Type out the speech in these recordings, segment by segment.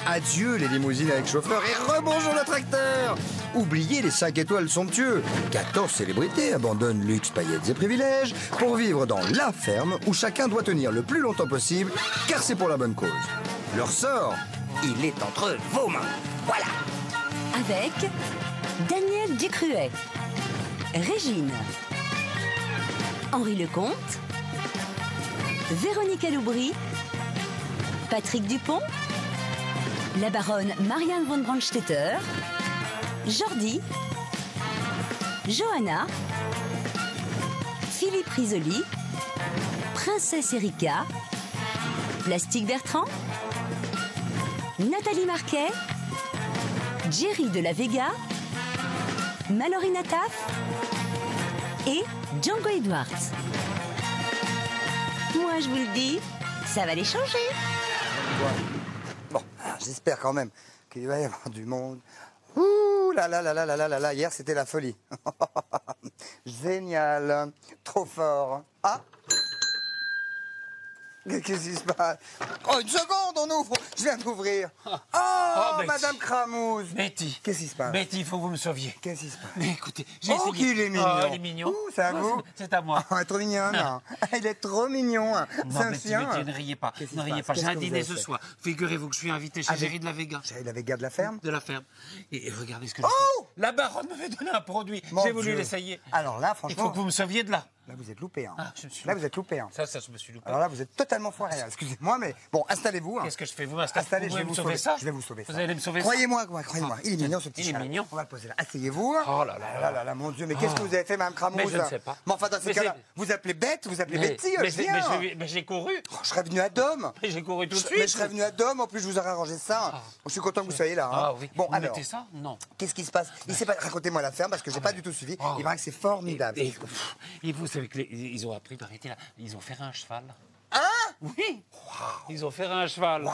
Adieu les limousines avec chauffeur et rebonjour le tracteur. Oubliez les 5 étoiles somptueux. 14 célébrités abandonnent luxe, paillettes et privilèges pour vivre dans la ferme où chacun doit tenir le plus longtemps possible car c'est pour la bonne cause. Leur sort, il est entre vos mains. Voilà. Avec Daniel Ducruet, Régine, Henri Lecomte, Véronique Aloubry, Patrick Dupont, la baronne Marianne von Brandstetter, Jordi, Johanna, Philippe Risoli, Princesse Erika, Plastique Bertrand, Nathalie Marquet, Jerry de la Vega, Mallory Nataf et Django Edwards. Moi, je vous le dis, ça va les changer. Bon, j'espère quand même qu'il va y avoir du monde. Ouh là là là là là là là là, hier c'était la folie. Génial, trop fort. Ah, qu'est-ce qui se passe? Oh, une seconde, on ouvre. Je viens d'ouvrir. Oh, Betty. Madame Cramouze. Betty. Qu'est-ce qui se passe? Betty, il faut que vous me sauviez. Qu'est-ce qui se passe? Mais écoutez, j'ai Oh, essayé. qu'il est mignon. Oh, il est mignon. Ouh, c'est à vous? C'est à moi. Oh, elle est trop mignonne. Il est trop mignon. C'est Non, un Betty, chien. Betty, ne riez pas. Qu'est-ce qui Ne se riez passe? pas. J'ai Qu'est-ce un que vous dîner avez ce fait? soir. Figurez-vous que je suis invité chez Géry de la Vega. Chérie, la Vega de la ferme? De la ferme. Et regardez ce que Oh je fais. La baronne m'avait donné un produit. Mon J'ai voulu Dieu. l'essayer. Alors là, Il faut franchement, que vous me sauviez de là. là vous êtes loupé. Hein. Ah, je me suis Là loupé. vous êtes loupé. Hein. Ça, je me suis loupé. Alors là, vous êtes totalement foiré. Hein. Excusez-moi, mais bon, installez-vous. Hein. Qu'est-ce que je fais? Vous Installez, pouvez je vais me vous sauver sauver ça? Je vais vous sauver ça. Vous allez me sauver ça? Croyez-moi, croyez-moi. Il est mignon ce petit Il est chat. mignon. On va le poser là. Asseyez-vous. Oh là là. Ah là là, mon Dieu, mais qu'est-ce que vous avez fait, Mme Cramouze? Mais je ne sais pas. Mais enfin, dans ces Mais cas-là, c'est- vous appelez Bête, vous appelez Mais- Betty, mais je c'est- viens. mais j'ai couru. Oh, je serais venu à Dôme. Mais j'ai couru tout de Mais suite. je serais venu à Dôme, en plus je vous aurais arrangé ça. Je suis content que vous soyez là. Hein. Ah oui. Bon, Vous alors, mettez ça? Non. qu'est-ce qui se passe? Racontez-moi la ferme parce que j'ai pas du tout suivi. Ah. Il paraît que c'est formidable. Et vous savez qu'ils ont appris d'arrêter là. Ils ont fait un cheval. Hein? Oui. Ils ont fait un cheval. Oui.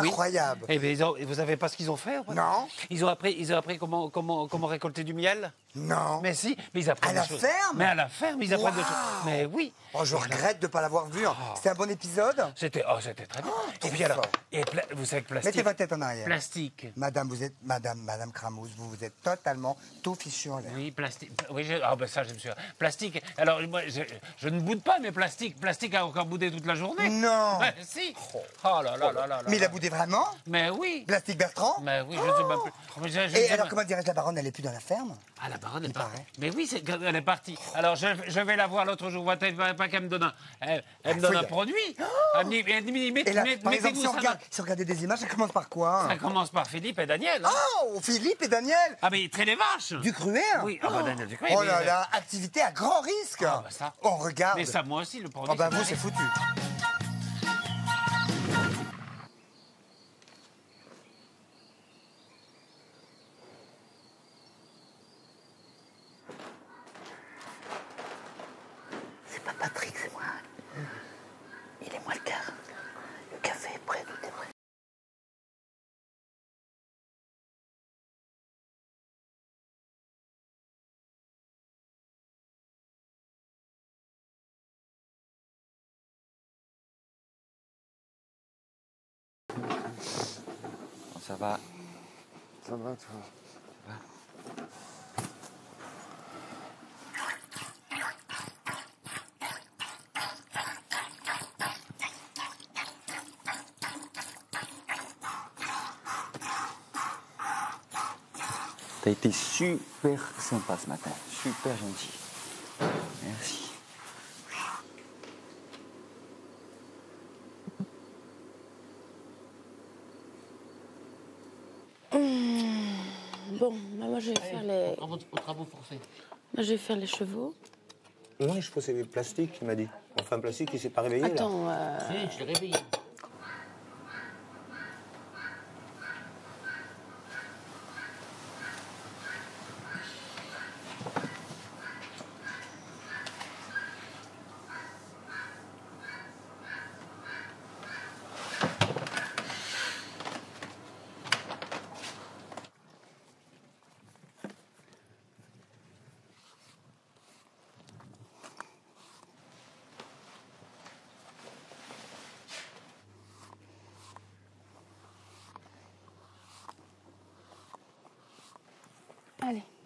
Incroyable. Eh bien, vous savez pas ce qu'ils ont fait? Non. Ils ont appris comment récolter du miel. Non. Mais si, mais ils apprennent À des la choses. ferme? Mais à la ferme, ils apprennent des Waouh. choses. Mais oui. Oh, je regrette de ne pas l'avoir vu. Hein. C'était un bon épisode. C'était très bien. Et trop puis alors, fort. vous savez que plastique. Mettez votre tête en arrière. Plastique. Madame, vous êtes Madame Cramouze, vous êtes totalement tout fichu en l'air. Oui, plastique. Oui, ah ben ça, je me suis. Plastique. Alors moi, je ne boude pas, mais plastique. Plastique a encore boudé toute la journée. Non. Ouais, si. Oh là là là là. Mais il a boudé vraiment? Mais oui. Plastique Bertrand? Mais oui, je ne sais même plus. Mais je ne Et sais alors, même- comment dirais-je, la baronne, elle est plus dans la ferme? Ah, la baronne est partie. paraît. Mais oui, elle est partie. Alors, je vais la voir l'autre jour. Pas qu'elle me donne elle me donne un fouille. produit. Elle me dit, Et là, par exemple, mettez-vous si on, ça. regarde, si on regardait des images, ça commence par quoi? Ça commence par Philippe et Daniel. Hein. Oh, Philippe et Daniel! Ah, mais ils traînent les vaches. Du Cruet? Oui, ah bah Daniel Ducruet. Oh mais- là là, activité à grand risque! Ah, bah ça. On regarde. Mais ça, moi aussi, le produit. Oh bah c'est vous, c'est pareil. foutu. C'est pas Patrick, c'est moi. Il est moins le quart. Le café est prêt, tout est prêt. Ça va. Ça va, toi? T'as été super sympa ce matin, super gentil. Merci. Bon, bah moi je vais faire les. Aux travaux forcés. Moi je vais faire les chevaux. Ouais, je pensais plastique, il m'a dit. Enfin, plastique, il s'est pas réveillé, là. Attends, Oui, je l'ai réveillé.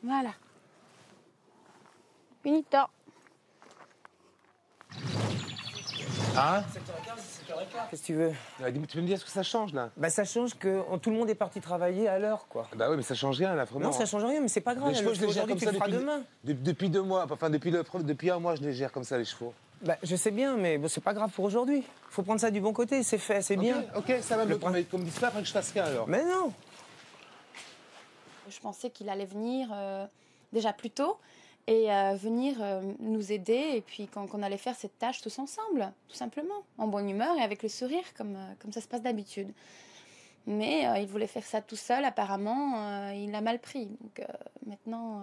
Voilà. Finito. Ah Qu'est-ce que tu veux? Tu peux me dire ce que ça change, là? Bah ça change que tout le monde est parti travailler à l'heure, quoi. Bah oui, mais ça change rien, là, vraiment. Non, ça change rien, mais c'est pas grave. Les chevaux, je les gère Aujourd'hui, comme tu ça le feras depuis, demain. depuis 2 mois. Enfin, depuis un mois, je les gère comme ça, les chevaux. Bah, je sais bien, mais bon, c'est pas grave pour aujourd'hui. Faut prendre ça du bon côté, c'est fait, c'est bien. Ok, ça va, mais qu'on me dise pas après que je fasse rien, alors. Mais non. Je pensais qu'il allait venir déjà plus tôt et venir nous aider et puis qu'on allait faire cette tâche tous ensemble, tout simplement, en bonne humeur et avec le sourire, comme ça se passe d'habitude. Mais il voulait faire ça tout seul, apparemment, il l'a mal pris. Donc maintenant,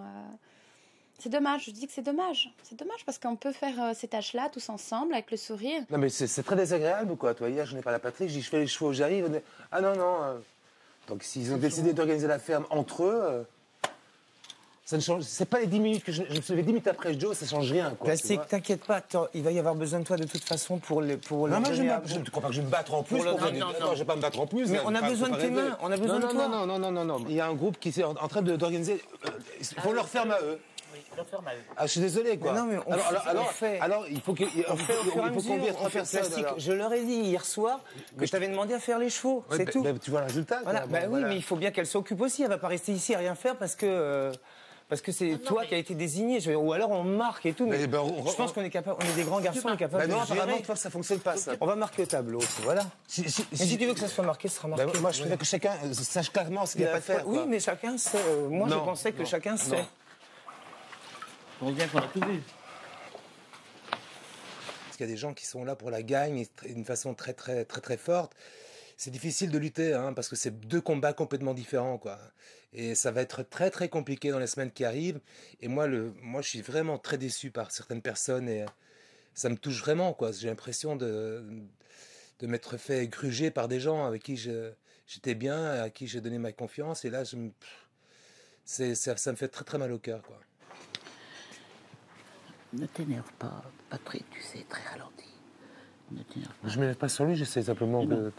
c'est dommage, je dis que c'est dommage. C'est dommage parce qu'on peut faire ces tâches-là tous ensemble, avec le sourire. Non, mais c'est très désagréable, quoi. Toi, hier, je n'ai pas la patrie, je dis, je fais les chevaux, j'arrive. Ah non, non. Donc, s'ils ont décidé d'organiser la ferme entre eux, ça ne change. C'est pas les 10 minutes que je me suis levé 10 minutes après Joe, ça change rien, quoi. Plastique, t'inquiète pas, il va y avoir besoin de toi de toute façon pour Non, moi, tu crois pas que je vais me battre en plus? Non, je vais pas me battre en plus. Mais là, on a faut besoin pas de tes rêver. mains, on a besoin de toi. Non. Il y a un groupe qui est en train d'organiser. Ils font leur ferme à eux. Leur ferme à eux. Ah, je suis désolé, quoi. Mais non, mais on fait. Alors, il faut qu'on vienne à faire ça. Plastique. alors. Je leur ai dit hier soir que je t'avais demandé à faire les chevaux, Ouais, c'est bah, tout. bah, tu vois le résultat, quoi. Voilà. Bon, Bah oui, voilà. mais il faut bien qu'elle s'occupe aussi. Elle va pas rester ici à rien faire parce que c'est toi qui as été désigné. Ou alors on marque et tout. Mais je pense qu'on est capable. On est des grands garçons, on est capable de non, gérer. apparemment, toi, ça fonctionne pas, ça. On va marquer au tableau. Voilà. Mais si tu veux que ça soit marqué, ce sera marqué. Moi, je voudrais que chacun sache clairement ce Il y qu'il a a pas à de faire. oui, quoi. mais chacun sait. Moi, je pensais que chacun sait. On se dit qu'on a tout vu. Parce qu'il y a des gens qui sont là pour la gagne d'une façon très forte. C'est difficile de lutter, hein, parce que c'est 2 combats complètement différents, quoi. Et ça va être très compliqué dans les semaines qui arrivent. Et moi, je suis vraiment très déçu par certaines personnes et ça me touche vraiment, quoi. J'ai l'impression de m'être fait gruger par des gens avec qui j'étais bien, à qui j'ai donné ma confiance. Et là, ça me fait très mal au cœur, quoi. Ne t'énerve pas, Patrick, tu sais, très ralenti. Ne t'énerve pas. Je ne m'élève pas sur lui, j'essaie simplement de...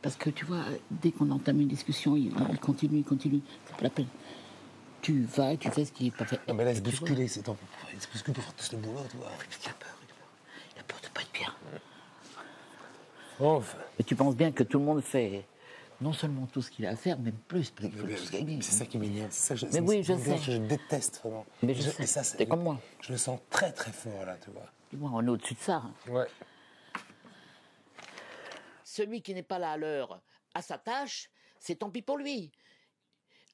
Parce que tu vois, dès qu'on entame une discussion, il continue. C'est pas la peine. Tu vas et tu fais ce qui est pas fait. Non, mais là, il se bouscule, il se bouscule pour faire tout ce boulot, tu vois. Il a peur. Il a peur de pas être bien. Enfin. Mais tu penses bien que tout le monde fait non seulement tout ce qu'il a à faire, même plus, parce qu'il faut tous gagner. C'est ça qui m'énerve. Mais oui, je sais. Je déteste vraiment. Mais je sais, et ça, t'es comme moi. Je le sens très fort, là, tu vois. Dis-moi, on est au-dessus de ça. Ouais. Celui qui n'est pas là à l'heure à sa tâche, c'est tant pis pour lui.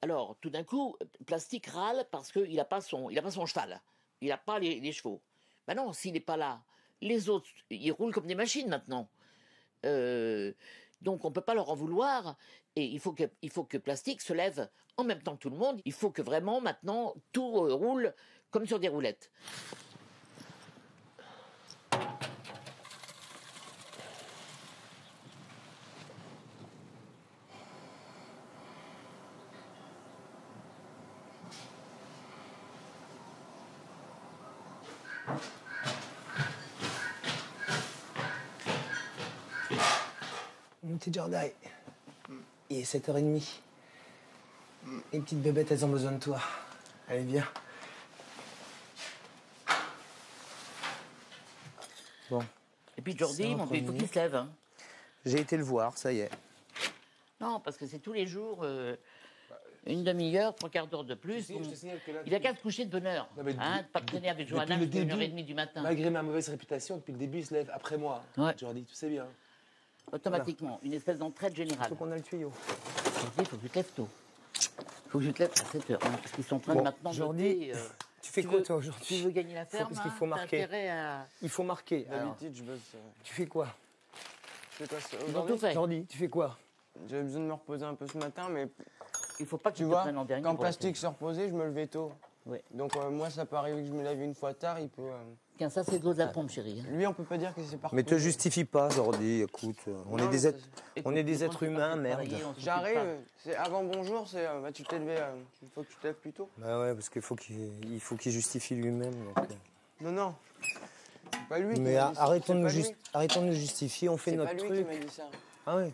Alors, tout d'un coup, Plastique râle parce qu'il n'a pas son cheval. Il n'a pas les chevaux. Ben non, s'il n'est pas là, les autres, ils roulent comme des machines maintenant. Donc, on ne peut pas leur en vouloir. Et il faut que Plastique se lève en même temps que tout le monde. Il faut que vraiment, maintenant, tout roule comme sur des roulettes. Mon petit Jordan, il est 7h30. Les petites bébêtes, elles ont besoin de toi. Allez, viens. Bon. Et puis Jordi, Ça, il faut qu'il se lève. Hein. J'ai été le voir, ça y est. Non, parce que c'est tous les jours, une demi-heure, 3/4 d'heure de plus. Bon, il a qu'à se coucher de bonne heure. Pas traîner avec Johanna jusqu'à 1h30 du matin. Malgré ma mauvaise réputation, depuis le début, il se lève après moi. Ouais. Jordi, tu sais bien. Automatiquement, une espèce d'entraide Il générale. faut qu'on a le tuyau. Il faut que tu te lèves tôt. Il faut que tu te lèves à 7h. Parce qu'ils sont en train de maintenant Jordi, de... tu fais quoi, toi, aujourd'hui? Tu veux gagner la ferme, parce qu'il faut t'as marquer. intérêt à... Il faut marquer. Alors, D'habitude, je bosse. tu fais quoi? Je fais quoi Ils ont aujourd'hui tout fait. Jordi, tu fais quoi? J'avais besoin de me reposer un peu ce matin, mais Il faut pas que tu tu te vois, prennes en dernier. quand pour la Plastique se reposait, je me levais tôt. Ouais. Donc moi, ça peut arriver que je me lève une fois tard, il peut... Tiens, ça c'est de l'eau de la pompe, chérie. hein. Lui, on peut pas dire que c'est par Mais te justifie pas, Jordi, écoute. On Non, est des mais êtres, on est des êtres humains, merde. J'arrive, c'est avant bonjour, c'est tu t'es levé, il faut que tu te lèves plus tôt. Bah ouais, parce qu'il faut qu'il justifie lui-même. donc, Non, c'est pas lui qui Mais m'a dit ça. arrêtons de C'est pas lui. nous justifier, on fait C'est notre pas lui truc. qui m'a dit ça. Ah ouais.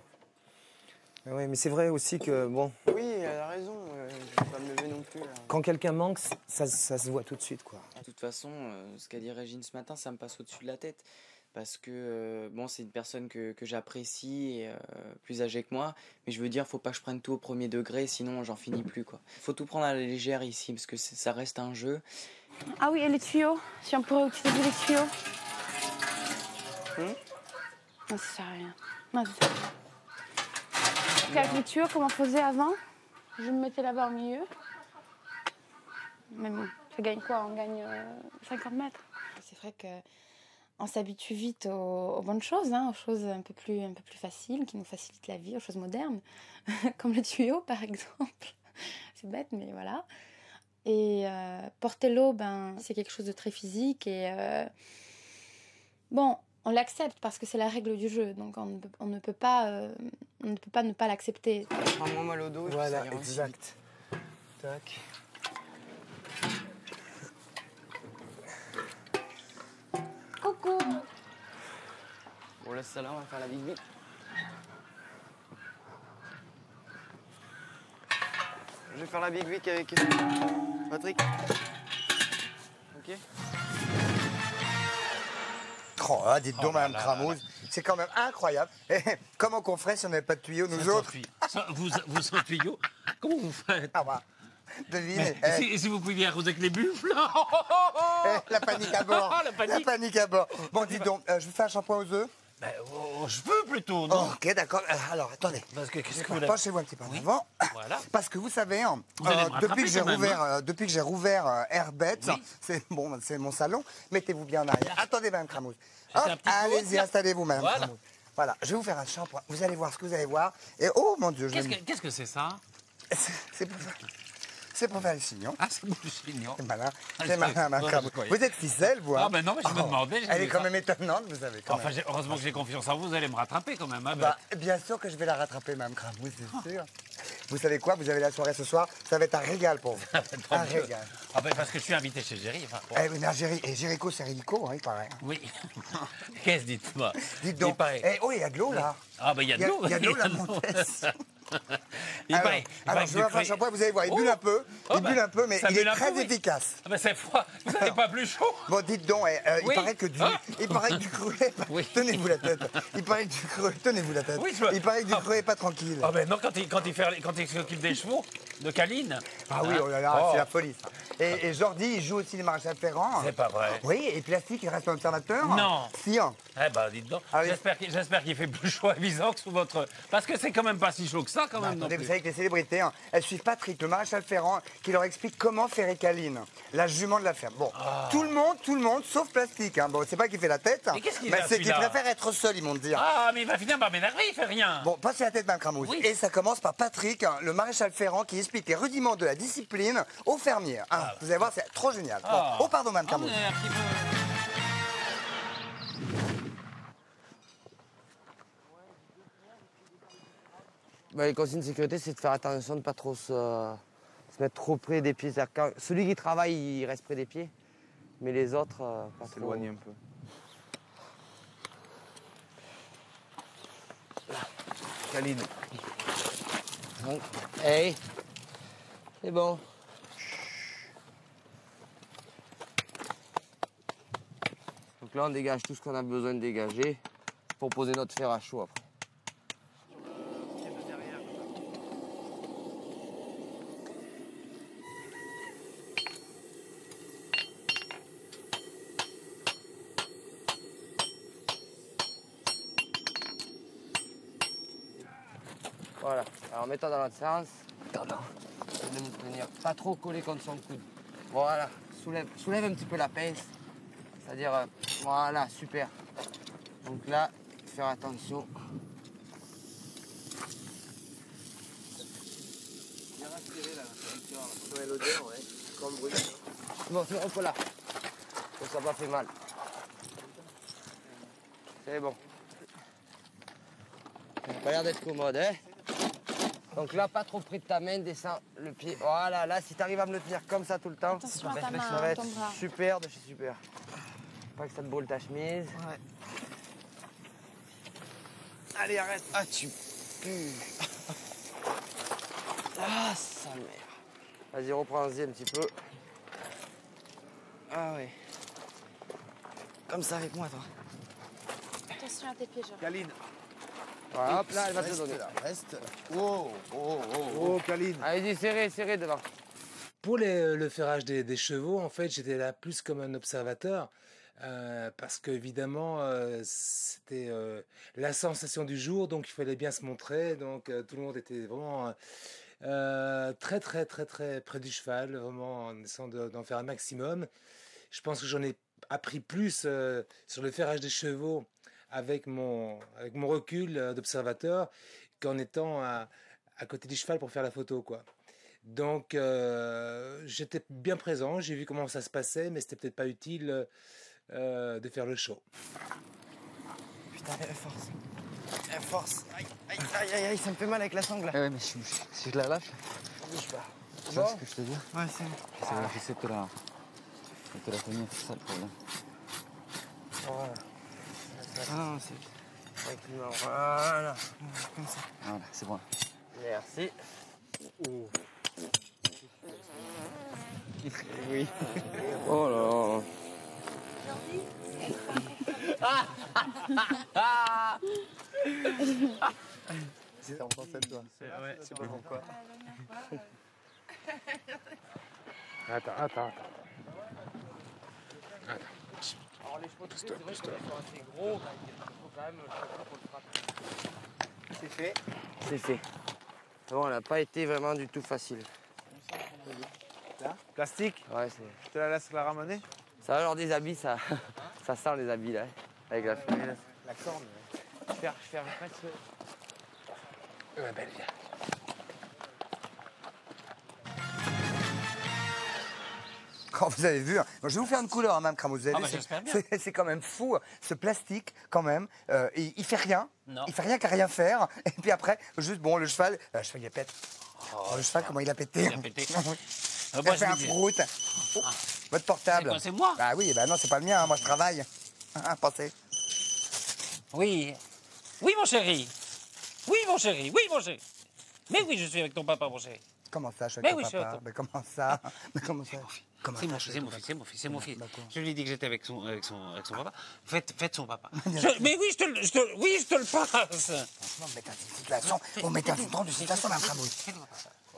Ah ouais, mais c'est vrai aussi que bon. Oui, elle a raison, je vais pas me lever non plus. plus. Quand quelqu'un manque, ça se voit tout de suite, quoi. De toute façon, ce qu'a dit Régine ce matin, ça me passe au-dessus de la tête. Parce que, bon, c'est une personne que j'apprécie, et, plus âgée que moi. Mais je veux dire, faut pas que je prenne tout au premier degré, sinon j'en finis plus, quoi. Faut tout prendre à la légère ici, parce que ça reste un jeu. Ah oui, et les tuyaux, si on pourrait utiliser les tuyaux. Non, ça sert à rien. Non, ça sert à rien. Parce qu'avec les tuyaux, comme on faisait avant, je me mettais là-bas au milieu. Mais bon, ça gagne quoi? On gagne 50 mètres. C'est vrai qu'on s'habitue vite aux bonnes choses, hein, aux choses un peu plus faciles, qui nous facilitent la vie, aux choses modernes, comme le tuyau par exemple. C'est bête, mais voilà. Et porter l'eau, c'est quelque chose de très physique et bon, on l'accepte parce que c'est la règle du jeu, donc on ne peut pas ne pas l'accepter. Prends moins mal au dos. Voilà, exact. Tac. Coucou. Bon, laisse ça là, on va faire la big big. Je vais faire la big big avec Patrick. Ok. Oh, dites donc, Madame Cramouse, c'est quand même incroyable. Comment qu'on ferait si on n'avait pas de tuyaux, nous autres? Vous sans tuyau, comment vous faites? Ah bah, devinez. Si vous pouviez arroser avec les buffles. La panique à bord. La panique. La panique à bord. Bon, dites donc, je vous fais un shampoing aux œufs? Je peux plutôt, non? Ok, d'accord. Alors, attendez. Parce que qu'est-ce que vous Penchez-vous un petit peu en avant. Voilà. Parce que vous savez, Vous allez me rattraper depuis que j'ai rouvert Airbet, c'est mon salon, mettez-vous bien en arrière. Attendez, Madame Cramouse. Hop, allez-y, installez-vous, Madame Cramouse. Voilà, je vais vous faire un shampoing. Vous allez voir ce que vous allez voir. Et oh mon Dieu, Qu'est-ce que c'est ça? C'est pour faire le chignon. Ah, c'est pour le chignon. C'est malin. C'est malin, Madame Cramouse. Vous êtes ficelle, vous. Ah, ben non, mais je me demandais. Elle est quand même étonnante, vous savez. Enfin, heureusement que j'ai confiance en vous, vous allez me rattraper quand même. Hein, bien sûr que je vais la rattraper, Madame Cramouse, c'est sûr. Vous savez quoi? Vous avez la soirée ce soir, ça va être un régal pour vous. Un régal. Ah ben parce que je suis invité chez Géry. Enfin, Eh oui, mais Gérico, c'est Rico, hein, il paraît. Oui. Qu'est-ce, dites-moi? Dites donc. Oh, il y a de l'eau, là. Ah ben il y a de l'eau. Il y a de l'eau, la montesse. Alors, je vais faire un shampoing, vous allez voir, il bulle un peu, mais il est très efficace. Ah ben c'est froid, vous n'avez pas plus chaud? Bon, dites donc, il paraît que du cruet, tenez-vous la tête. Il paraît que du cruet, tenez-vous la tête. Il paraît que du cruet est pas tranquille. Ah ben non, quand il s'occupe des chevaux, de Caline. Ah oui, oh là là, c'est la folie, ça. Et Jordi, il joue aussi les maréchal Ferrand. C'est pas vrai. Oui, et Plastique, il reste un observateur. Non. Si. Eh ben, dites donc. Ah oui. J'espère qu'il fait plus chaud à Visan que sous votre... Parce que c'est quand même pas si chaud que ça, quand même. Attendez, vous savez que les célébrités, elles suivent Patrick, le maréchal Ferrand, qui leur explique comment ferrer Caline, la jument de la ferme. Bon, tout le monde, sauf Plastique. Hein. Bon, c'est pas qu'il fait la tête, mais qu'est-ce qu'il c'est qu'il préfère être seul, ils m'ont dit. Ah, mais il va finir par m'énerver, il fait rien. Bon, passez la tête, Mme Cramouse. Oui. Et ça commence par Patrick, le maréchal Ferrand, qui explique les rudiments de la discipline aux fermiers. Vous allez voir, c'est trop génial. Bon. Oh, pardon, Mme Cramouse. Les consignes de sécurité, c'est de faire attention de ne pas trop se mettre trop près des pieds. Celui qui travaille, il reste près des pieds, mais les autres, pas trop. S'éloigner un peu. Caline. Hey, c'est bon. Donc là, on dégage tout ce qu'on a besoin de dégager pour poser notre fer à chaud après. Voilà, alors mets-toi dans l'autre sens. Pardon. De me tenir pas trop collé contre son coude. Voilà, soulève un petit peu la pince. C'est-à-dire, voilà, super. Donc là, faire attention. Bien respirer là, ouais, l'odeur, ouais, comme bruit. Bon, c'est hop là. Ça n'a pas fait mal. C'est bon. Ça a pas l'air d'être commode, hein. Donc là, pas trop près de ta main, descends le pied. Voilà, là, si tu arrives à me le tenir comme ça tout le temps, attention à ta main, ça va être ton bras. super de chez super. Pas que ça te brûle ta chemise. Ouais. Allez, arrête. Ah, tu pues. Ah, sa mère. Vas-y, reprends-y un petit peu. Ah ouais. Comme ça avec moi, toi. Attention à tes pieds, Jean. Kaline. Voilà, hop, là, elle va te donner. Reste. Oh, Kaline. Allez-y, serrez devant. Pour le ferrage des chevaux, en fait, j'étais là plus comme un observateur. Parce qu'évidemment, c'était la sensation du jour, donc il fallait bien se montrer. Donc tout le monde était vraiment très près du cheval, vraiment en essayant d'en faire un maximum. Je pense que j'en ai appris plus sur le ferrage des chevaux avec mon recul d'observateur qu'en étant à côté du cheval pour faire la photo, quoi. Donc j'étais bien présent, j'ai vu comment ça se passait, mais c'était peut-être pas utile de faire le show. Putain, force. Aïe, ça me fait mal avec la sangle. Ouais, mais si je la lâche, bouge pas. Tu vois ce que je te dis? Ouais, c'est bon. J'essaie de te la tenir, c'est ça le problème. Voilà. Ah non, c'est... Voilà. Comme ça. Voilà, c'est bon. Merci. Oh. Oui. Oh là. C'est en français de toi. Ouais, c'est pas pourquoi. Attends. Alors les chevaux, c'est vrai qu'ils sont assez gros, il faut quand même qu'on le frappe. C'est fait. C'est fait. Bon, elle n'a pas été vraiment du tout facile. Là, plastique. Ouais, c'est... Je te la laisse la ramener. Ça va, alors des habits, ça sent les habits là, avec la fumée. La corne. Je fais presque... Ouais, belle, viens. Quand vous avez vu, je vais vous faire une couleur, Mme Cramou. Vous avez vu, c'est quand même fou, ce plastique, quand même. Il fait rien. Non. Il fait rien qu'à rien faire. Et puis après, juste, bon, le cheval, il pète. Le cheval, comment il a pété? Il a pété. Il a fait un prout. Votre portable. C'est moi? Bah oui, bah non, c'est pas le mien, hein, moi je travaille. Pensez. Oui. Oui, mon chéri. Oui, mon chéri. Mais oui, je suis avec ton papa, mon chéri. Comment ça, je suis Mais avec oui, ton je suis papa? avec Mais comment ça? Mais comment ça? C'est mon fils. Je lui ai dit que j'étais avec son papa. Faites son papa. Mais oui, je te le passe. Franchement, vous mettez un situation, vous mettez un bouton de citation, Mme Cramou.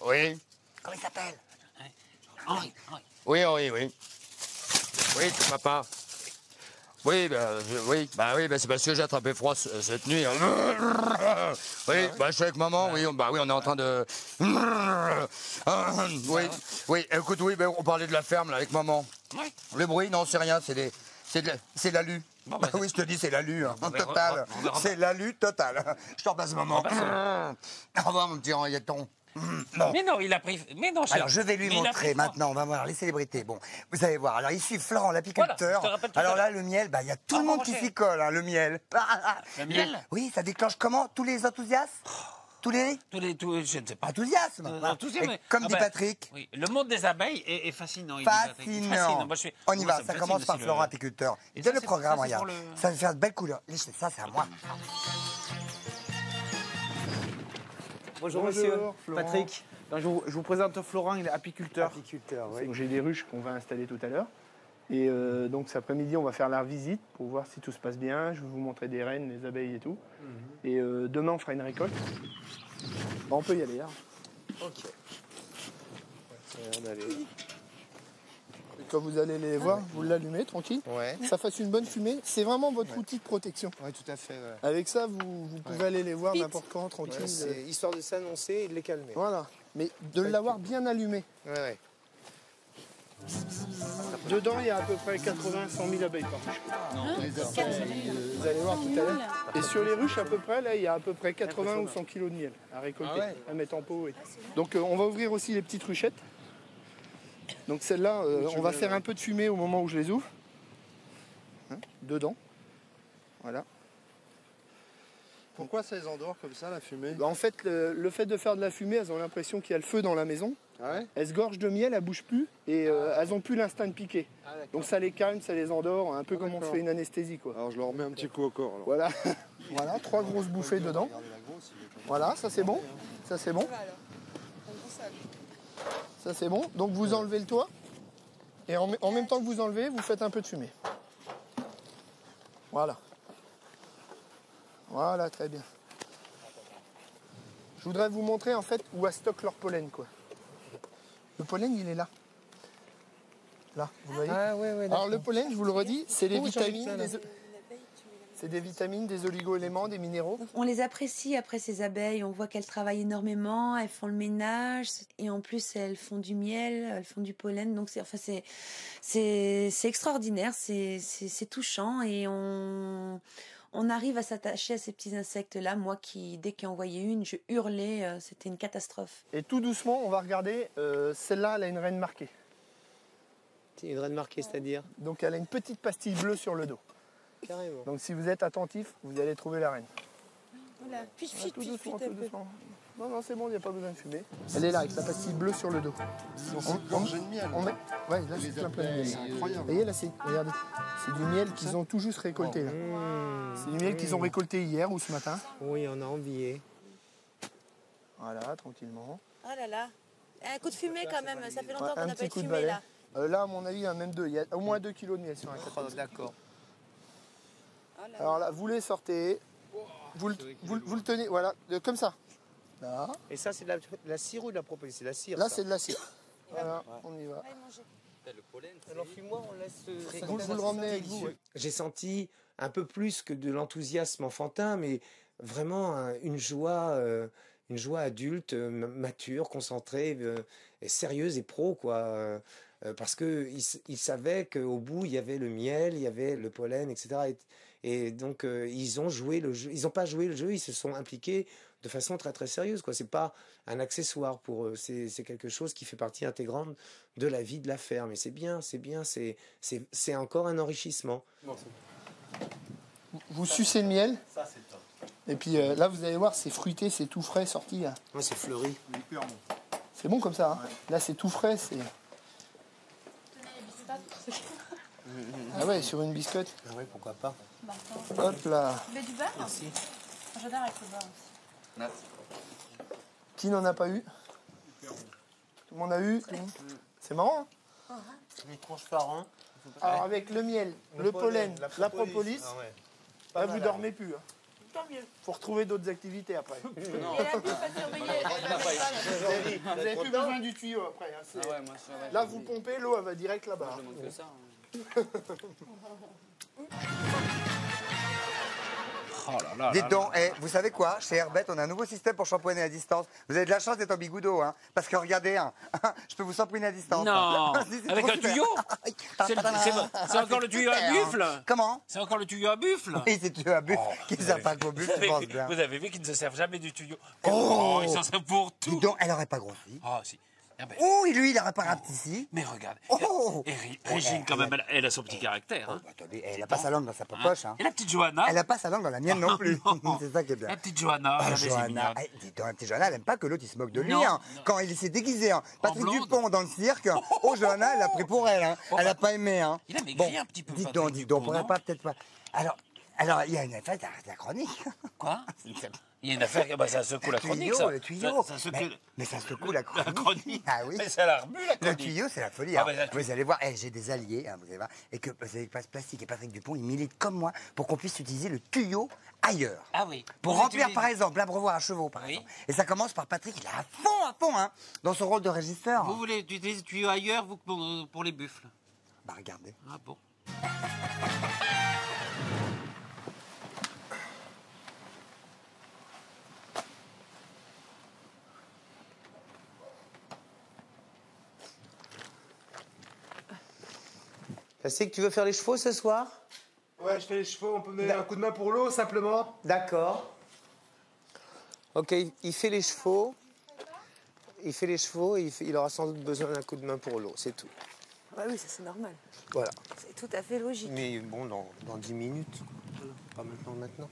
Oui. Comment il s'appelle? Henri. Oui. Oui, c'est papa. Oui, c'est parce que j'ai attrapé froid cette nuit. Oui, je suis avec maman, oui, on est en train de... Oui, écoute, on parlait de la ferme, là, avec maman. Oui. Le bruit, non, c'est rien, c'est l'alu. Bon, oui, je te dis, c'est l'alu, total. C'est l'alu total. Je te repasse, maman. Au revoir, mon petit Henrietton. Non. Mais non, il a pris... Mais non, alors, je vais lui montrer maintenant, on va voir les célébrités. Bon, vous allez voir. Alors, ici, Florent, l'apiculteur. Voilà, alors là, le miel, il y a tout le monde qui s'y colle, le miel. Le miel? Oui, ça déclenche comment? Tous les enthousiasmes? Tous les, je ne sais pas. Enthousiasme. Comme dit Patrick. Oui, le monde des abeilles est fascinant. Fascinant. On y va, ça commence par Florent, apiculteur. Donne le programme, regarde. Ça va faire de belles couleurs. Ça, c'est à moi. Bonjour monsieur, Patrick. Donc, je vous présente Florent, il est apiculteur. Oui. J'ai des ruches qu'on va installer tout à l'heure. Et donc cet après-midi, on va faire la visite pour voir si tout se passe bien. Je vais vous montrer des reines, des abeilles et tout. Et demain, on fera une récolte. Bon, on peut y aller. Hein. Ok. Et quand vous allez les voir, vous l'allumez tranquille. Ouais. Ça fasse une bonne fumée. C'est vraiment votre outil de protection. Oui, tout à fait. Ouais. Avec ça, vous pouvez aller les voir n'importe quand, tranquille. Ouais, c'est histoire de s'annoncer et de les calmer. Voilà. Mais de l'avoir bien allumé. Ouais. Dedans, il y a à peu près 80-100 000 abeilles par ruche. Vous allez voir tout à l'heure. Et sur les ruches, à peu près, là, il y a à peu près 80 ou 100 kilos de miel à récolter, à mettre en pot. Oui. Donc, on va ouvrir aussi les petites ruchettes. Donc, celle-là, on va faire un peu de fumée au moment où je les ouvre. Hein, dedans. Voilà. Pourquoi ça les endort comme ça, la fumée? En fait, le fait de faire de la fumée, elles ont l'impression qu'il y a le feu dans la maison. Elles se gorgent de miel, elles bougent plus et elles n'ont plus l'instinct de piquer. Donc ça les calme, ça les endort, un peu comme on fait une anesthésie, quoi. Alors je leur remets un petit coup au corps. Alors. Voilà. Voilà, 3 grosses bouffées dedans. Voilà, ça c'est bon. Ça c'est bon. Ça c'est bon. Donc vous enlevez le toit. Et en même temps que vous enlevez, vous faites un peu de fumée. Voilà. Voilà, très bien. Je voudrais vous montrer en fait où a stock leur pollen, quoi. Le pollen, il est là. Là, vous voyez? Ah ouais, ouais. Alors le pollen, je vous le redis, c'est les vitamines, c'est des vitamines, des oligo-éléments, des minéraux. On les apprécie après ces abeilles, on voit qu'elles travaillent énormément, elles font le ménage et en plus elles font du miel, elles font du pollen, donc c'est extraordinaire, c'est touchant et on arrive à s'attacher à ces petits insectes-là. Moi qui, dès qu'il en voyait une, je hurlais, c'était une catastrophe. Et tout doucement, on va regarder, celle-là, elle a une reine marquée. Une reine marquée, c'est-à-dire? Donc elle a une petite pastille bleue sur le dos. Carrément. Donc si vous êtes attentif, vous allez trouver la reine. Voilà, puis Tout doucement. Non, non, c'est bon, il n'y a pas besoin de fumer. Elle est là, avec la pastille bleue sur le dos. Gorgée de miel. Ouais, là, c'est plein de miel. C'est incroyable. Vous voyez, là, regardez, c'est du miel qu'ils ont tout juste récolté. Là. C'est du miel qu'ils ont récolté hier ou ce matin. Oui, on a envié. Voilà, tranquillement. Oh là là. Un coup de fumée quand même, ça fait longtemps qu'on Un n'a pas petit eu de coup de fumée balai. là. Là, à mon avis, il y en a même deux. Il y a au moins 2 kilos de miel sur un carton. D'accord. Alors là, vous les sortez. Vous le tenez, voilà, comme ça. Là. Et ça, c'est de la cire ou de la propolis? C'est la cire. Là, c'est de la cire. Voilà, on y va. Le pollen. Alors, fuis-moi, on laisse. Vous le ramenez avec vous. Ouais. J'ai senti un peu plus que de l'enthousiasme enfantin, mais vraiment une joie adulte, mature, concentrée, et sérieuse et pro, quoi. Parce qu'ils savaient qu'au bout, il y avait le miel, il y avait le pollen, etc. Et donc, ils ont joué le jeu. Ils n'ont pas joué le jeu, ils se sont impliqués de façon très, très sérieuse, quoi. C'est pas un accessoire pour eux. C'est quelque chose qui fait partie intégrante de la vie de la ferme. Et c'est bien. C'est encore un enrichissement. Vous sucez le miel. Ça, c'est top. Et puis là, vous allez voir, c'est fruité, c'est tout frais sorti. Là. Ouais, c'est fleuri. C'est bon comme ça. Hein. Ouais. Là, c'est tout frais. C'est... Ah ouais, sur une biscotte. Ah ouais, pourquoi pas. Hop là. Tu mets du beurre? Merci. J'adore avec le beurre aussi. Qui n'en a pas eu? Tout le monde a eu. C'est marrant. Hein. Mais transparent. Alors avec le miel, le pollen, la propolis, Ah ouais. vous dormez plus. Hein. Tant mieux. Faut retrouver d'autres activités après. Et la buffe à surveiller. Vous n'avez plus besoin du tuyau après. Hein. Là, vous pompez, l'eau, elle va direct là-bas. Je que ça. Oh là là. Dites donc, vous savez quoi? Chez Herbette, on a un nouveau système pour shampooiner à distance. Vous avez de la chance d'être en bigoudot, hein. Parce que regardez, hein, je peux vous shampooiner à distance. Non. Si, c'est Avec trop un super. tuyau? C'est encore le tuyau à buffle? Comment? C'est encore le tuyau à buffle? Oui, c'est le tuyau à buffle qui ne sert pas qu'au buffle, je pense bien. Vous avez vu qu'ils ne se servent jamais du tuyau. Oh, ils s'en servent pour tout. Dis donc, elle n'aurait pas grossi. Oh, si. Ah ben, Oh, et lui, il n'aurait pas rapetissé. mais regarde. Oh. Et Régine, quand même, elle a son petit caractère. Hein. Attendez, elle n'a pas sa langue dans sa poche. Hein. Et la petite Johanna? Elle n'a pas sa langue dans la mienne non plus. C'est ça qui est bien. La petite Johanna. Ah, regardez, c'est Johanna, mignonne. dis donc, la petite Johanna, elle n'aime pas que l'autre il se moque de lui. Non, Hein. non. Quand il s'est déguisé, hein. Patrick blonde. Dupont dans le cirque, oh Johanna, elle l'a pris pour elle. Hein. Elle n'a pas aimé. Hein. Il a maigri un petit peu. Dites Patrick donc, Dupont, on pourrait non? pas peut-être pas. Alors, il y a une affaire de la chronique. Quoi? Il y a une affaire, bah, ça secoue la chronique, ça. Le tuyau. Ça secoue... Mais ça secoue la chronique. La chronique. Ah oui. Mais ça l'a rebu, la Le chronique. tuyau, c'est la folie. Ah, hein. bah, Vous allez voir, j'ai des alliés, hein, vous allez voir, et que vous avez Plastique et Patrick Dupont, ils militent comme moi pour qu'on puisse utiliser le tuyau ailleurs. Ah oui. Pour Vous remplir, utilisez- par exemple, l'abreuvoir à chevaux, par exemple. Et ça commence par Patrick, il est à fond, hein, dans son rôle de régisseur. Vous voulez utiliser le tuyau ailleurs, vous, pour les buffles? Bah, regardez. Ah bon. C'est que tu veux faire les chevaux ce soir? Ouais, je fais les chevaux. On peut me donner un coup de main pour l'eau, simplement. D'accord. Ok, il fait les chevaux. Il fait les chevaux et il aura sans doute besoin d'un coup de main pour l'eau, c'est tout. Ouais, oui, ça c'est normal. Voilà. C'est tout à fait logique. Mais bon, dans 10 minutes. Voilà. Pas maintenant.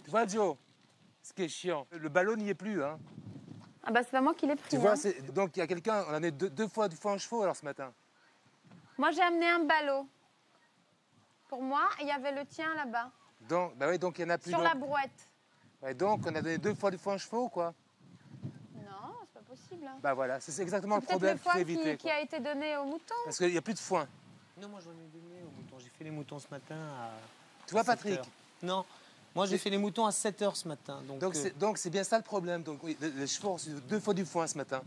Tu vois, Joe, ce qui est chiant, le ballon n'y est plus. Hein. Ah bah c'est pas moi qui l'ai pris. Tu vois, hein. donc il y a quelqu'un, on en est deux fois en chevaux alors ce matin. Moi j'ai amené un ballot. pour moi, et il y avait le tien là-bas. Donc, bah oui, donc il y en a plus. Sur la brouette. Ouais, donc on a donné 2 fois du foin aux chevaux, quoi. Non, c'est pas possible. Bah voilà, c'est exactement le C'est peut-être problème le qu'il faut foin éviter. qui a été donné aux moutons. Parce qu'il n'y a plus de foin. Non, moi j'en ai donné aux moutons. J'ai fait les moutons ce matin à. Tu vois, à 7 Patrick? heures. Non, moi j'ai fait les moutons à 7 h ce matin. Donc c'est bien ça le problème. Donc oui, les chevaux ont reçu 2 fois du foin ce matin.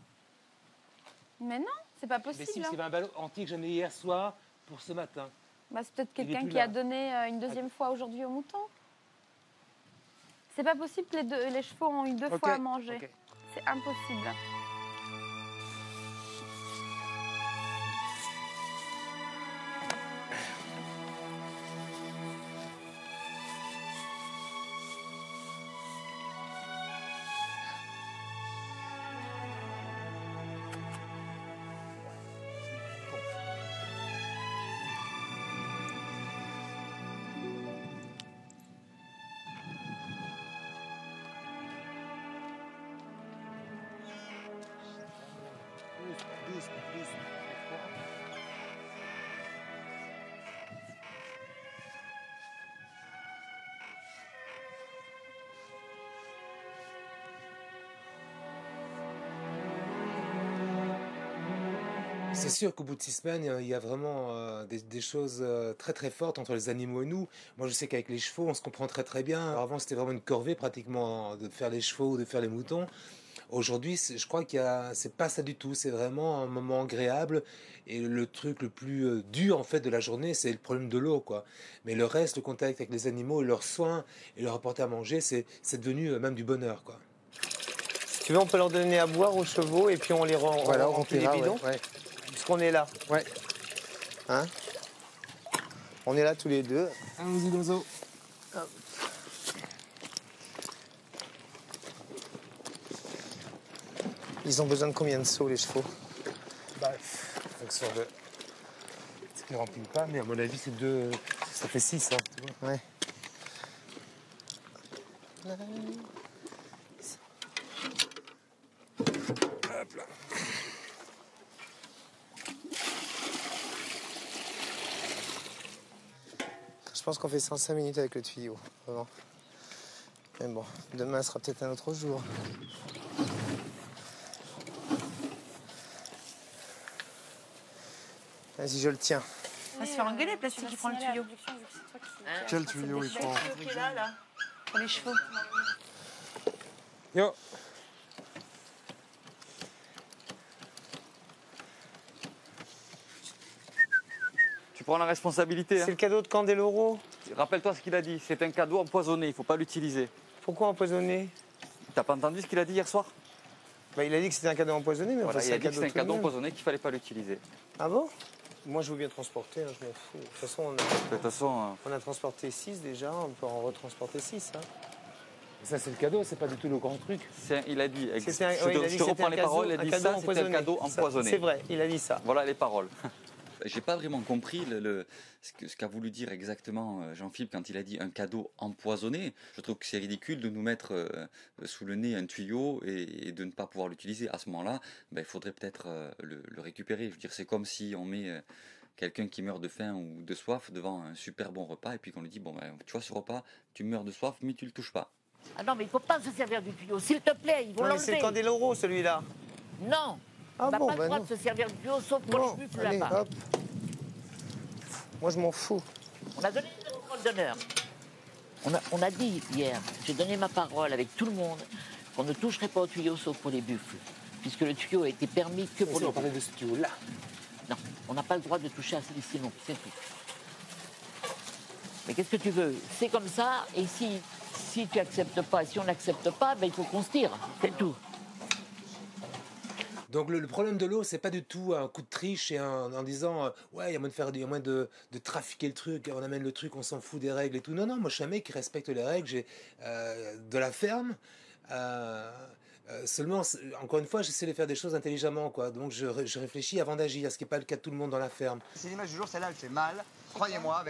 Mais non, c'est pas Mais possible. si, c'est un ballot entier que j'en ai hier soir pour ce matin. Bah, c'est peut-être Il est quelqu'un plus qui là. a donné une deuxième fois aujourd'hui aux moutons. C'est pas possible que les chevaux ont eu 2 Ok, fois à manger. ok. C'est impossible. C'est sûr qu'au bout de 6 semaines, il y a vraiment des choses très très fortes entre les animaux et nous. Moi, je sais qu'avec les chevaux, on se comprend très très bien. Alors, avant, c'était vraiment une corvée pratiquement de faire les chevaux ou de faire les moutons. Aujourd'hui, je crois c'est pas ça du tout. C'est vraiment un moment agréable. Et le truc le plus dur en fait de la journée, c'est le problème de l'eau, quoi. Mais le reste, le contact avec les animaux, leurs soins et leur apporter à manger, c'est devenu même du bonheur, quoi. Si tu veux, on peut leur donner à boire aux chevaux et puis on les Voilà, on remplit les remplira, bidons. ouais. Puisqu'on est là. Ouais. Hein? On est là tous les deux. Allons-y, Gonzo. Ils ont besoin de combien de seaux, les chevaux? Bah, en fonction de ce qu'ils ne remplissent pas, mais à mon avis, c'est 2. Ça fait 6, hein, tu vois. Ouais. Hop là. Je pense qu'on fait 105 minutes avec le tuyau. Vraiment. Mais bon, demain sera peut-être un autre jour. Vas-y, je le tiens. On va se faire engueuler, Plastique qui prend le tuyau. Quel tuyau il prend? Le tuyau qui est là, là, pour les chevaux. Yo. Tu prends la responsabilité. C'est le cadeau de Candeloro. Rappelle-toi ce qu'il a dit. C'est un cadeau empoisonné. Il ne faut pas l'utiliser. Pourquoi empoisonné? T'as pas entendu ce qu'il a dit hier soir? Bah, il a dit que c'était un cadeau empoisonné, mais Voilà, enfin, il a dit que c'était un tout de cadeau même. empoisonné qu'il fallait pas l'utiliser. Ah bon? Moi, je veux bien transporter, hein, je m'en fous. De toute façon, De toute façon, on a transporté 6 déjà, on peut en retransporter 6. Hein. Ça, c'est le cadeau, c'est pas du tout le grand truc. il a dit. C'était un- Je oui, il a te dit que reprends c'était les un paroles. Il a cadeau- dit un cadeau ça, c'était un empoisonné. cadeau Ça, empoisonné. c'est vrai, il a dit ça. Voilà les paroles. J'ai pas vraiment compris ce qu'a voulu dire exactement Jean-Philippe quand il a dit un cadeau empoisonné. Je trouve que c'est ridicule de nous mettre sous le nez un tuyau et de ne pas pouvoir l'utiliser. À ce moment-là, il faudrait peut-être le récupérer. Je veux dire, c'est comme si on met quelqu'un qui meurt de faim ou de soif devant un super bon repas et puis qu'on lui dit, tu vois ce repas, tu meurs de soif mais tu le touches pas. Ah non, mais il ne faut pas se servir du tuyau, s'il te plaît, ils vont Non, mais l'enlever. c'est le Candeloro, celui-là. Non, Ah on n'a bon, pas le bah droit non. de se servir du tuyau, sauf pour Non, le buffle allez, là-bas. hop. Moi, je m'en fous. On a donné une parole d'honneur. On a dit hier, j'ai donné ma parole avec tout le monde, qu'on ne toucherait pas au tuyau sauf pour les buffles, puisque le tuyau a été permis que pour les on parlait buffles. de ce tuyau-là. Non, on n'a pas le droit de toucher à celui-ci non, c'est tout. Mais qu'est-ce que tu veux? C'est comme ça, et si tu acceptes pas, si on n'accepte pas, il faut qu'on se tire, c'est tout. Donc le problème de l'eau, c'est pas du tout un coup de triche et en disant ouais, il y a moyen de trafiquer le truc, on amène le truc, on s'en fout des règles et tout. Non, moi je suis un mec qui respecte les règles, j'ai de la ferme. Seulement, encore une fois, j'essaie de faire des choses intelligemment, quoi. Donc je réfléchis avant d'agir, ce qui n'est pas le cas de tout le monde dans la ferme. C'est l'image du jour, celle-là, elle fait mal. Croyez-moi,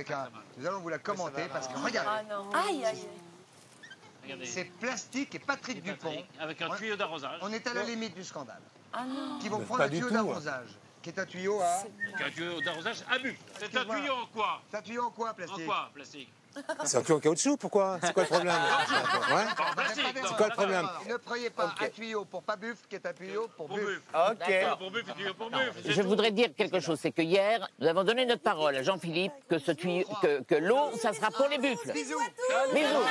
nous allons vous la commenter parce que regardez. Ah non. Aïe, aïe. Regardez. C'est Plastique et Patrick Dupont. Avec un tuyau d'arrosage. On est à la limite du scandale. Ah non. Qui vont Mais prendre pas un du tuyau tout. d'arrosage qui est un tuyau à... Un tuyau d'arrosage à but. C'est un tuyau en quoi? C'est un tuyau en quoi, plastique? En quoi, plastique? C'est un tuyau en caoutchouc, pourquoi? C'est quoi le problème? Ouais. C'est quoi le problème? Ne croyez pas un tuyau pour pas buff qui est un tuyau pour buff. Ok. Pour buff, tuyau pour buff. Je voudrais dire quelque chose, c'est que hier, nous avons donné notre parole à Jean-Philippe que ce tuyau, que l'eau, ça sera pour les buffles. Bisous. Bisous.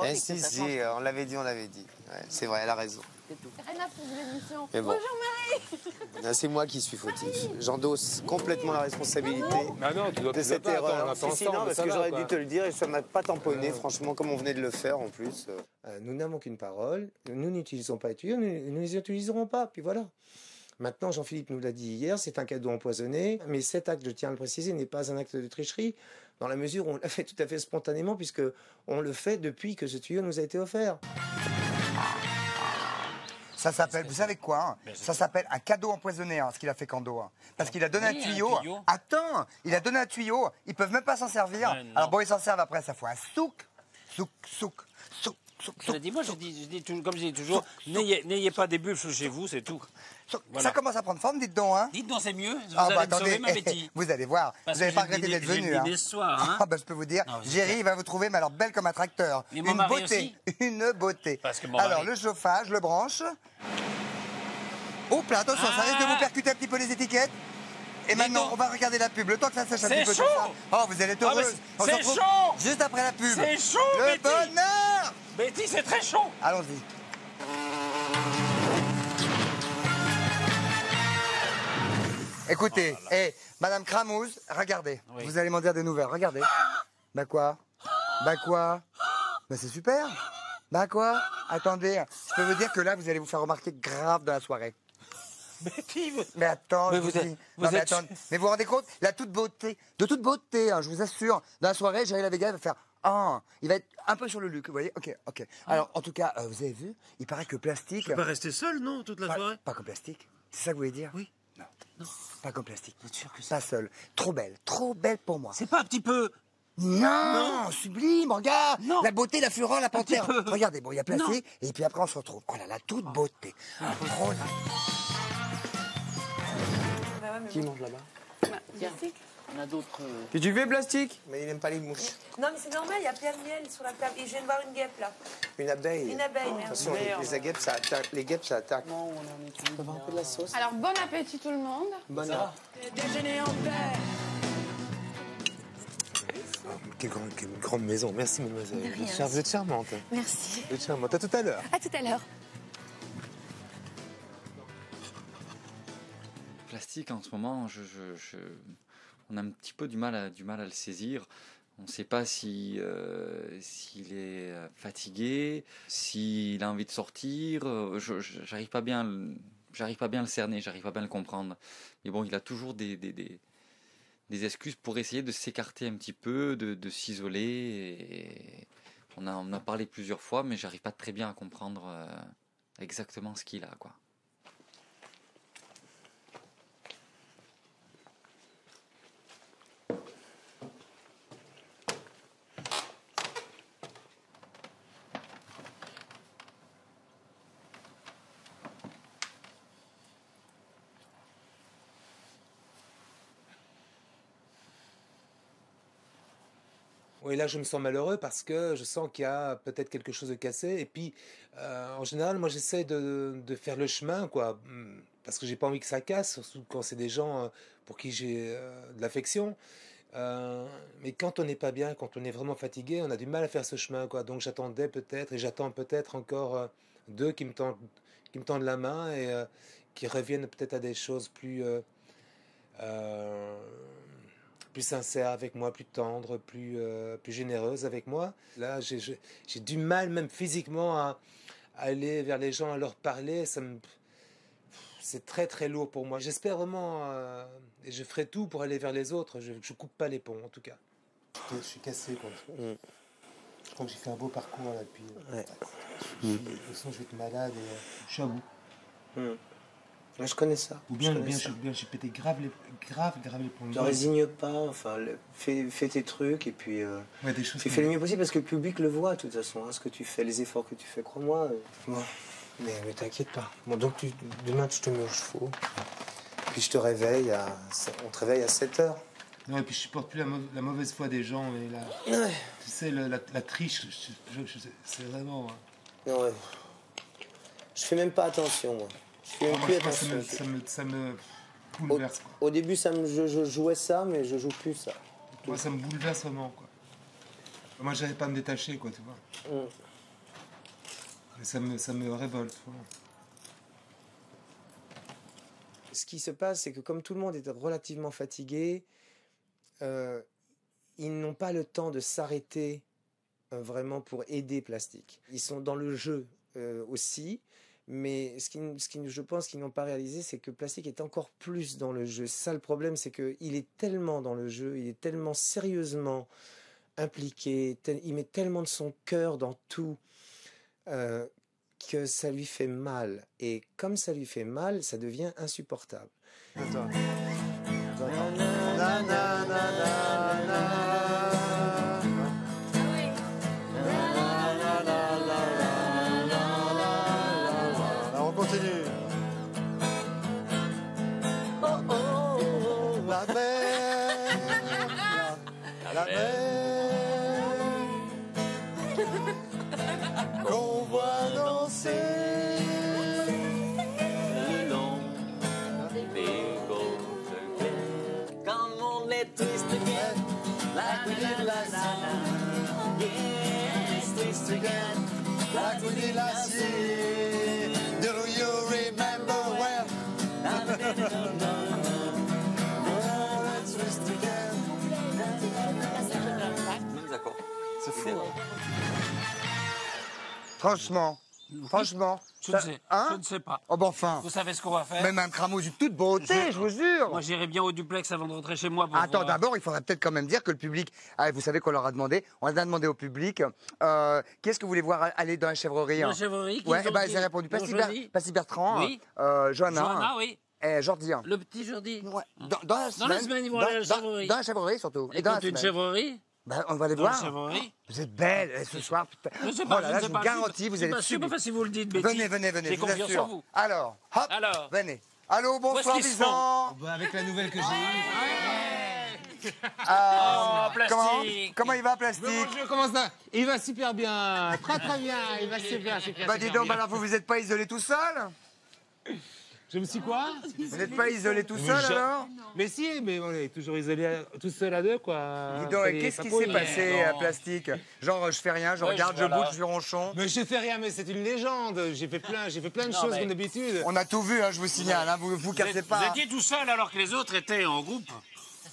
Eh si, on l'avait dit. Ouais, c'est vrai, elle a raison. Rien à foutre de l'émission. Mais bon. Bonjour Marie. C'est moi qui suis fautif. J'endosse complètement la responsabilité de cette erreur. Si, non, parce que j'aurais dû te le dire et ça m'a pas tamponné, franchement, comme on venait de le faire en plus. Nous n'avons qu'une parole, nous n'utilisons pas les tuyaux, nous ne les utiliserons pas, puis voilà. Maintenant, Jean-Philippe nous l'a dit hier, c'est un cadeau empoisonné, mais cet acte, je tiens à le préciser, n'est pas un acte de tricherie, dans la mesure où on l'a fait tout à fait spontanément, puisque on le fait depuis que ce tuyau nous a été offert. Ça s'appelle, vous savez quoi hein? Ça s'appelle un cadeau empoisonné, hein, ce qu'il a fait Kando. Hein. Parce qu'il a donné un tuyau. Attends, il a donné un tuyau. Ils peuvent même pas s'en servir. Alors bon, ils s'en servent après, ça fait un souk. Je dis, moi, je dis toujours, comme je dis toujours, n'ayez pas des buffles chez vous, c'est tout. Voilà. Ça commence à prendre forme, dites donc. Hein. Dites donc, c'est mieux. Vous allez me sauver ma bêtise. Vous allez voir. Parce vous n'allez que pas regretter d'être venu. Hein. Soir, hein. Je peux vous dire, Géry, il va vous trouver, mais alors belle comme un tracteur. Mais mon mari beauté. aussi. Une beauté. Parce que mon alors, mari... le chauffage, le branche. Oups là, attention, ça risque de vous percuter un petit peu les étiquettes. Et maintenant, on va regarder la pub. Le temps que ça sèche un petit peu chaud. tout ça. Oh, vous allez être heureuse. C'est chaud. Juste après la pub. C'est chaud, Le Betty. bonheur. Betty, c'est très chaud. Allons-y. Écoutez, Madame Cramouse, regardez. Oui. Vous allez m'en dire des nouvelles. Regardez. Bah quoi? Bah c'est super. Bah quoi? Attendez, je peux vous dire que là, vous allez vous faire remarquer grave dans la soirée. Mais attends, mais mais vous vous rendez compte? La toute beauté, de toute beauté, hein, je vous assure. Dans la soirée, Géry Lavega va faire il va être un peu sur le Luc, vous voyez? Ok. Alors, en tout cas, vous avez vu? Il paraît que Plastique... Je peux pas rester seul, non, toute la soirée? Pas comme Plastique. C'est ça que vous voulez dire? Oui. Non. Pas comme Plastique. Vous êtes sûr que ça? Pas seul. Trop belle pour moi. C'est pas un petit peu... Non, sublime, regarde. La beauté, la fureur, la panthère. Regardez, bon, il y a Plastique, et puis après on se retrouve. Oh là là, toute beauté. Oh là. Qui mange là-bas? Plastique. On a d'autres... Que tu fais, Plastique? Mais il n'aime pas les mouches. Non, mais c'est normal, il y a plein de miel sur la table. Et je viens de voir une guêpe, là. Une abeille. Une abeille, merde. Attention, les guêpes, ça attaque. Les guêpes, ça attaque. Non, on peut avoir un peu de la sauce. Alors, bon appétit tout le monde. Bon appétit. Déjeuner en paix. Quelle grande maison. Merci, mademoiselle. Vous êtes charmante. Merci. Vous êtes charmante. À tout à l'heure. À tout à l'heure. Plastique, en ce moment, on a un petit peu du mal à le saisir. On ne sait pas s'il est fatigué, s'il a envie de sortir. J'arrive pas bien à le cerner, j'arrive pas bien à le comprendre. Mais bon, il a toujours des excuses pour essayer de s'écarter un petit peu, de s'isoler. Et on a parlé plusieurs fois, mais j'arrive pas très bien à comprendre exactement ce qu'il a, quoi. Oui, là, je me sens malheureux parce que je sens qu'il y a peut-être quelque chose de cassé. Et puis, en général, moi, j'essaie de faire le chemin, quoi, parce que j'ai pas envie que ça casse, surtout quand c'est des gens pour qui j'ai de l'affection. Mais quand on n'est pas bien, quand on est vraiment fatigué, on a du mal à faire ce chemin, quoi. Donc, j'attendais peut-être, et j'attends peut-être encore d'eux qui me tendent la main et qui reviennent peut-être à des choses plus sincères avec moi, plus tendres, plus généreuses avec moi. Là, j'ai du mal, même physiquement, à aller vers les gens, à leur parler. C'est très très lourd pour moi. J'espère vraiment, et je ferai tout pour aller vers les autres. Je coupe pas les ponts, en tout cas. Je suis cassé, quoi. Je crois que j'ai fait un beau parcours, là, depuis... Ouais. De toute façon, je vais être malade et je suis à bout. Moi, je connais ça. Ou bien j'ai pété grave les plombs. Ne résigne pas, enfin, fais tes trucs et puis ouais, des choses tu fais le mieux possible parce que le public le voit de toute façon, hein, ce que tu fais, les efforts que tu fais, crois-moi. Bon, mais t'inquiète pas. Bon, donc demain tu te mets aux chevaux, puis je te réveille on te réveille à 7h. Non, et puis je supporte plus la mauvaise foi des gens et ouais. Tu sais, la triche, c'est vraiment... Non, ouais. Je fais même pas attention, moi. Je fais même plus attention. Ça me bouleverse, quoi. Au début, je jouais ça, mais je joue plus ça. Moi, ça me bouleverse vraiment, quoi. Moi, j'arrive pas à me détacher, quoi, tu vois. Mais ça me révolte, vraiment. Ce qui se passe, c'est que comme tout le monde est relativement fatigué, ils n'ont pas le temps de s'arrêter vraiment pour aider Plastique. Ils sont dans le jeu aussi, mais je pense qu'ils n'ont pas réalisé, c'est que Plastique est encore plus dans le jeu. C'est ça le problème, c'est qu'il est tellement dans le jeu, il est tellement sérieusement impliqué, il met tellement de son cœur dans tout que ça lui fait mal. Et comme ça lui fait mal, ça devient insupportable. Attends. On continue. Oh oh oh, la mer, la mer, qu'on voit danser le long des côtes claires. Quand on est triste again, like we did last time. Yes, triste again, like we did last year. Do you remember when? D'accord. C'est fou. Franchement. Je ne sais pas. Oh, bon, enfin. Vous savez ce qu'on va faire? Mais Mme Cramouz, de toute beauté, je vous jure. Moi, j'irai bien au duplex avant de rentrer chez moi. Pour Attends, voir. d'abord, il faudrait peut-être quand même dire que le public... Ah, vous savez qu'on leur a demandé, on a demandé au public, qu'est-ce que vous voulez voir aller dans la chèvrerie? Dans la chèvrerie? Ouais, ben, ils ont répondu Plastique Bertrand, oui. Johanna, oui. Et Jordi. Le petit Jordi. Ouais. Dans la semaine, ils vont aller à la chèvrerie. Dans la chèvrerie, surtout. Et dans quand une chèvrerie? Ben, on va les Dans voir. la chèvrerie. Vous êtes belle ce soir. Putain. Je ne sais pas, oh là là, je vous garantis, vous allez être sublime. Enfin, si vous le dites, Venez, je vous assure. Vous. Alors, hop, venez. Allô, bonsoir, Vincent. Avec la nouvelle que j'ai eue. Plastique. Comment il va, Plastique? Bonjour, comment ça? Il va super bien, très bien, il va super bien. Bah dis donc, alors vous n'êtes pas isolé tout seul? Je me suis quoi? Vous n'êtes pas isolé tout seul alors? Mais si, mais on est toujours isolé tout seul à deux, quoi. Dis donc, qu'est-ce qui s'est passé à Plastique? Genre, je fais rien, je regarde, je bouge, je ronchon. Mais je fais rien, mais c'est une légende. J'ai fait plein de choses comme d'habitude. On a tout vu, hein, je vous signale, hein, vous cassez pas. Vous étiez tout seul alors que les autres étaient en groupe.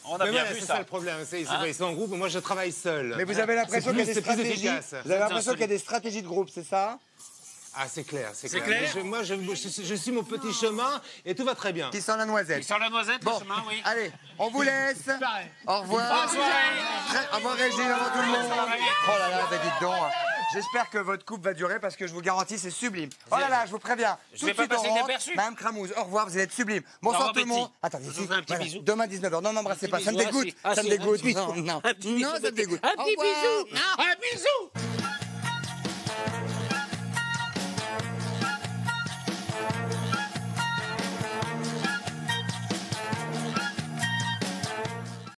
On a bien vu ça. C'est ça le problème, ils sont en groupe, moi je travaille seul. Mais vous avez l'impression qu'il y a des stratégies. Vous avez l'impression qu'il y a des stratégies de groupe, c'est ça? Ah, c'est clair, c'est clair. Moi, je suis mon petit chemin et tout tout va bien. Qui sent la noisette. Qui sent la noisette, bon, le chemin, oui. Allez, on vous laisse. Au revoir. Au revoir, Régine, au revoir tout le monde. Oh là là, dites donc. J'espère que votre couple va durer parce que je vous garantis, c'est sublime. Oh là là, je vous préviens. Je vais pas passer inaperçu. Madame Cramouz, au revoir, vous allez être sublime. Bonsoir tout le monde. Attendez, ici. Demain 19h. Non, n'embrassez pas, ça me dégoûte. Ça me dégoûte. Non, ça me dégoûte. Un petit bisou. Un bisou.